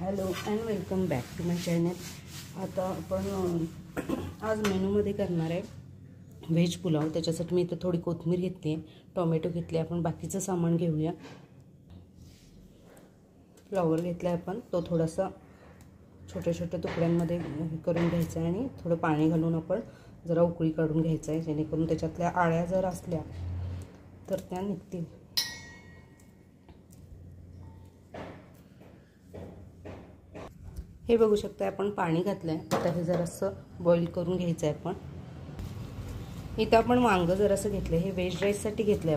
Hello and welcome back to my channel. आता आपण आज मेनूमध्ये करणार आहे व्हेज पुलाव। त्याच्यासाठी मी इथे थोडी कोथिंबीर घेतली आहे, टोमॅटो घेतले, आपण बाकीचं सामान घेऊया। फ्लॉवर घेतला आहे आपण, तो थोडासा छोट्या छोट्या तुकड्यांमध्ये करून घ्यायचा आहे आणि थोडं पाणी घालून आपण जरा उकळी काढून घ्यायचं आहे, जेणेकरून त्याच्यातल्या आळ्या जर असल्या तर त्या निघतील। हे बघू शकता आपण पाणी घातलंय, आता हे जरासं बॉईल करून घ्यायचं आहे। इथं आपण वांग जरासं घेतलं, हे व्हेज राईससाठी घेतलंय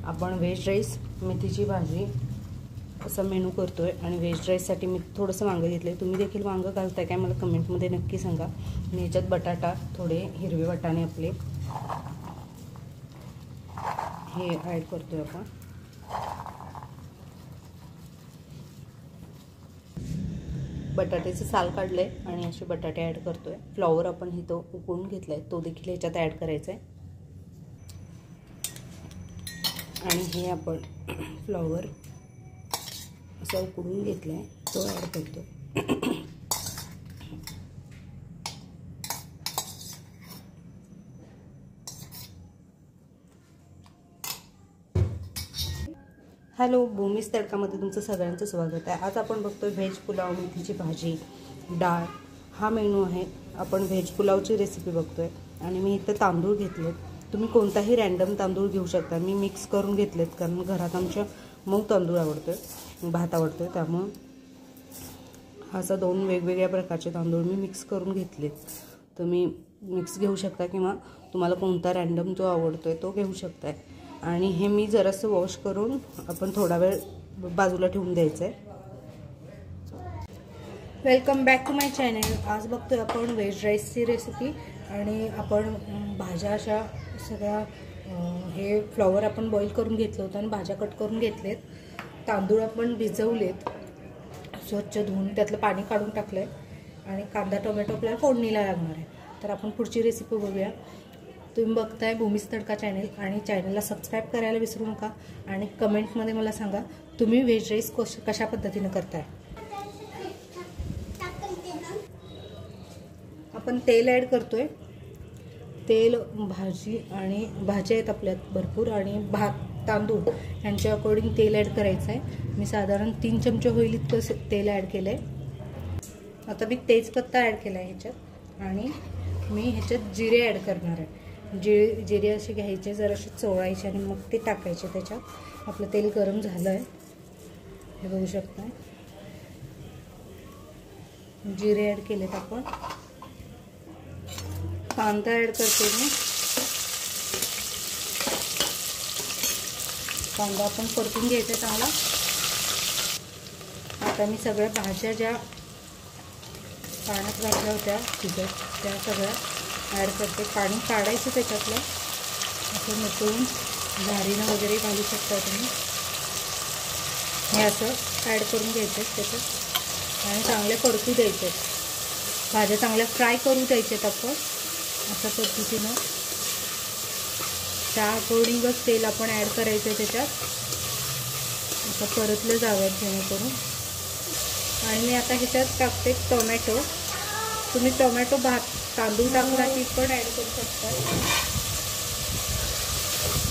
आपण व्हेज राईस मेथीची भाजी असा मेनू करतोय आणि व्हेज राईससाठी मी थोडंसं वांग घेतलंय। तुम्ही देखील वांग घालताय काय मला कमेंटमध्ये नक्की सांगा। आणि ह्याच्यात बटाटा, थोडे हिरवे वाटाणे आपले हे ॲड करतोय आपण। बटाट्याचं साल काढलंय आणि असे बटाटे ॲड करतोय। फ्लॉवर आपण इथं उकळून घेतलाय, तो देखील ह्याच्यात ॲड करायचा आहे। आणि हे आपण फ्लॉवर असं उकळून घेतलाय, तो ॲड करतोय। हॅलो, भूमीज तडकामध्ये तुमचं सगळ्यांचं स्वागत आहे। आज आपण बघतोय व्हेज पुलाव, मेथीची भाजी, डाळ हा मेनू आहे। आपण व्हेज पुलावची रेसिपी बघतोय आणि मी इथं तांदूळ घेतलेत। तुम्ही कोणताही रँडम तांदूळ घेऊ शकता, मी मिक्स करून घेतलेत कारण घरात आमच्या मऊ तांदूळ आवडतोय, भात आवडतोय, त्यामुळे असा 2 वेगवेगळ्या प्रकारचे तांदूळ मी मिक्स करून घेतलेत। तुम्ही मिक्स घेऊ शकता किंवा तुम्हाला कोणता रँडम जो आवडतोय तो घेऊ शकताय। आणि हे मी जरासं वॉश करून आपण थोडा वेळ बाजूला ठेवून द्यायचं आहे। Welcome back to my channel. आज बघतोय आपण व्हेज राईसची रेसिपी आणि आपण भाज्या अशा सगळ्या हे फ्लॉवर आपण बॉईल करून घेतलं होतं आणि भाज्या कट करून घेतलेत। तांदूळ आपण भिजवलेत, स्वच्छ धुवून त्यातलं पाणी काढून टाकलंय आणि कांदा टोमॅटो आपल्याला फोडणीला लागणार आहे। तर आपण पुढची रेसिपी बघूया। तुम्ही बघताय भूमीज तडका चॅनल आणि चॅनलला सबस्क्राईब करायला विसरू नका आणि कमेंटमध्ये मला सांगा तुम्ही व्हेज राईस कशा पद्धतीने करताय। आपण तेल ॲड करतोय। तेल, भाजी आणि भाज्या आहेत आपल्यात भरपूर आणि भात, तांदूळ यांच्या अकॉर्डिंग तेल ॲड करायचं आहे। मी साधारण 3 चमचे होईल इतकं तेल ॲड केलंय। आता मी तेजपत्ता ॲड केला आहे ह्याच्यात आणि मी ह्याच्यात जिरे ॲड करणार आहे। जिरे असे घ्यायचे, जरासे चोळायचे आणि मग ते टाकायचे त्याच्यात। आपलं तेल गरम झालं आहे, हे बघू शकता। जिरे ॲड केलेत आपण। कांदा ॲड करते मी। कांदा आपण परतून घ्यायचा चांगला। आता मी सगळ्या भाज्या ज्या पाण्यात घातल्या होत्या शिजत त्या सगळ्या ॲड करते। पाणी काढायचं त्याच्यातलं, असं मिसळून झारीनं वगैरे घालू शकता तुम्ही। हे असं ॲड करून घ्यायचं त्याच्यात आणि चांगले परतू द्यायचे। भाज्या चांगल्या फ्राय करू द्यायच्यात आपण अशा पद्धतीनं। त्या अकॉर्डिंगच तेल आपण ॲड करायचं त्याच्यात, असं परतलं जावं जेणेकरून। आणि मी आता ह्याच्यात टाकते टोमॅटो। तुम्ही टोमॅटो तांदूळ टाकला की पण ॲड करू शकता,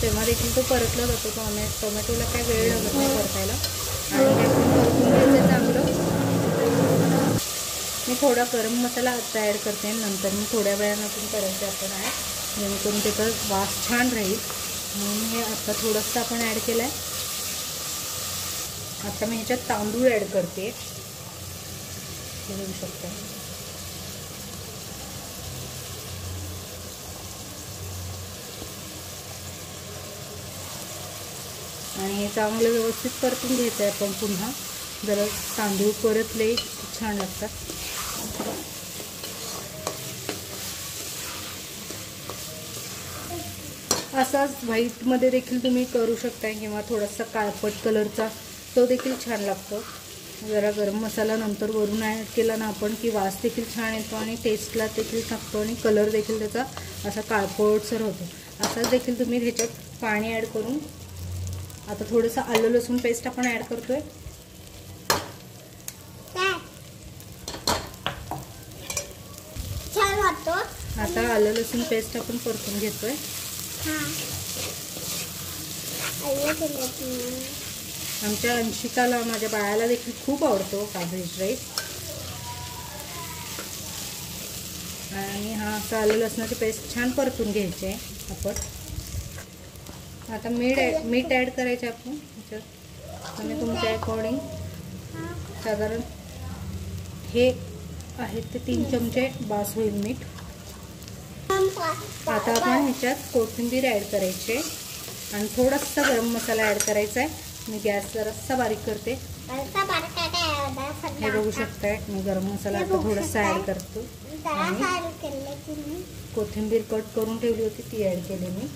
तेव्हा देखील तो परतला जातो। टोमॅटोला काय वेळ लागत नाही परतायला। आणि हे आपण परतून घ्यायचं चांगलं। मी थोडा गरम मसाला आता ॲड करते, नंतर मी थोड्या वेळानं पण करायचं आपण ॲड, जेणेकरून त्याचा वास छान राहील म्हणून हे आता थोडंसं आपण ॲड केलं आहे। आता मी ह्याच्यात तांदूळ ॲड करते, हे बघू शकता। आणि हे चांगलं व्यवस्थित परतून घ्यायचं आहे आपण पुन्हा। जरा तांदूळ परतले छान लागतात। असाच व्हाईटमध्ये देखील तुम्ही करू शकता किंवा थोडासा काळपट कलरचा, तो देखील छान लागतो। जरा गरम मसाला नंतर वरून ॲड केला ना आपण की वास देखील छान येतो आणि टेस्टला देखील टाकतो आणि कलर देखील त्याचा असा काळपटसर होतो। असाच देखील तुम्ही ह्याच्यात पाणी ॲड करून आता थोडंसं आलं लसूण पेस्ट आपण ॲड करतोय। आता आलं लसूण पेस्ट आपण परतून घेतोय. आमच्या अंशिकाला, माझ्या बाळाला देखील खूप आवडतो हा व्हेज राईस. आणि हा असा आलं लसणाची पेस्ट छान परतून घ्यायची आहे आपण. आता मीठ ॲड करायचे आपण ह्याच्यात. आणि तुमच्या अकॉर्डिंग साधारण हे आहेत ते 3 चमचे बास होईल मीठ. आता आपण ह्याच्यात कोथिंबीर ॲड करायची आहे आणि थोडासा गरम मसाला ॲड करायचा आहे. मी गॅस जरासा बारीक करते. हे बघू शकताय, मी गरम मसाला आता थोडासा ॲड करतो. आणि कोथिंबीर कट करून ठेवली होती ती ॲड केली मी.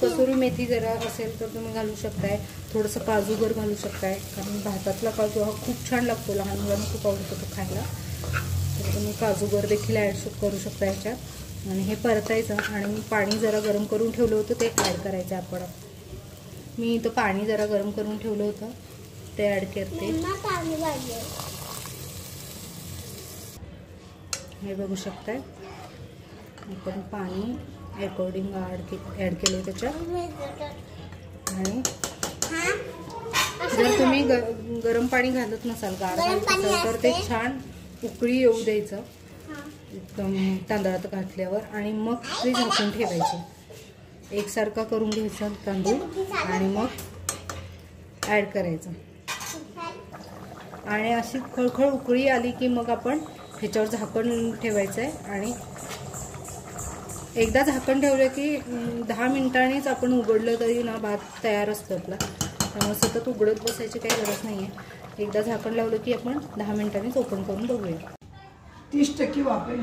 कसुरी मेथी जरा असेल तर तुम्ही घालू शकताय. थोडंसं काजूगर घालू शकताय, कारण भातातला काजू हा खूप छान लागतो. लहान मुलांना खूप आवडतो तो खायला. तर तुम्ही काजूगर देखील ॲड करू शकता ह्याच्यात. आणि हे परतायचं. आणि मी पाणी जरा गरम करून ठेवलं होतं ते ॲड करायचं आपण. मी इथं पाणी जरा गरम करून ठेवलं होतं ते ॲड करते. हे बघू शकताय, आपण पाणी अकॉर्डिंग ॲड केलं त्याच्यात. आणि जर तुम्ही गरम पाणी घालत नसाल, गार घालत असाल तर ते छान उकळी येऊ द्यायचं एकदम तांदळात घातल्यावर. आणि मग ते झाकून ठेवायचे. एकसारखा करून घ्यायचा तांदूळ आणि मग ॲड करायचं. आणि अशी खळखळ उकळी आली की मग आपण ह्याच्यावर झाकण ठेवायचं आहे. आणि एकदा झाकण ठेवलं की 10 मिनिटांनीच आपण उघडलं तरी ना भात तयार असतो आपला. त्यामुळे सतत उघडत बसायची काही गरज नाही आहे. एकदा झाकण लावलं की आपण 10 मिनिटांनीच ओपन करून बघूया. 30% वापर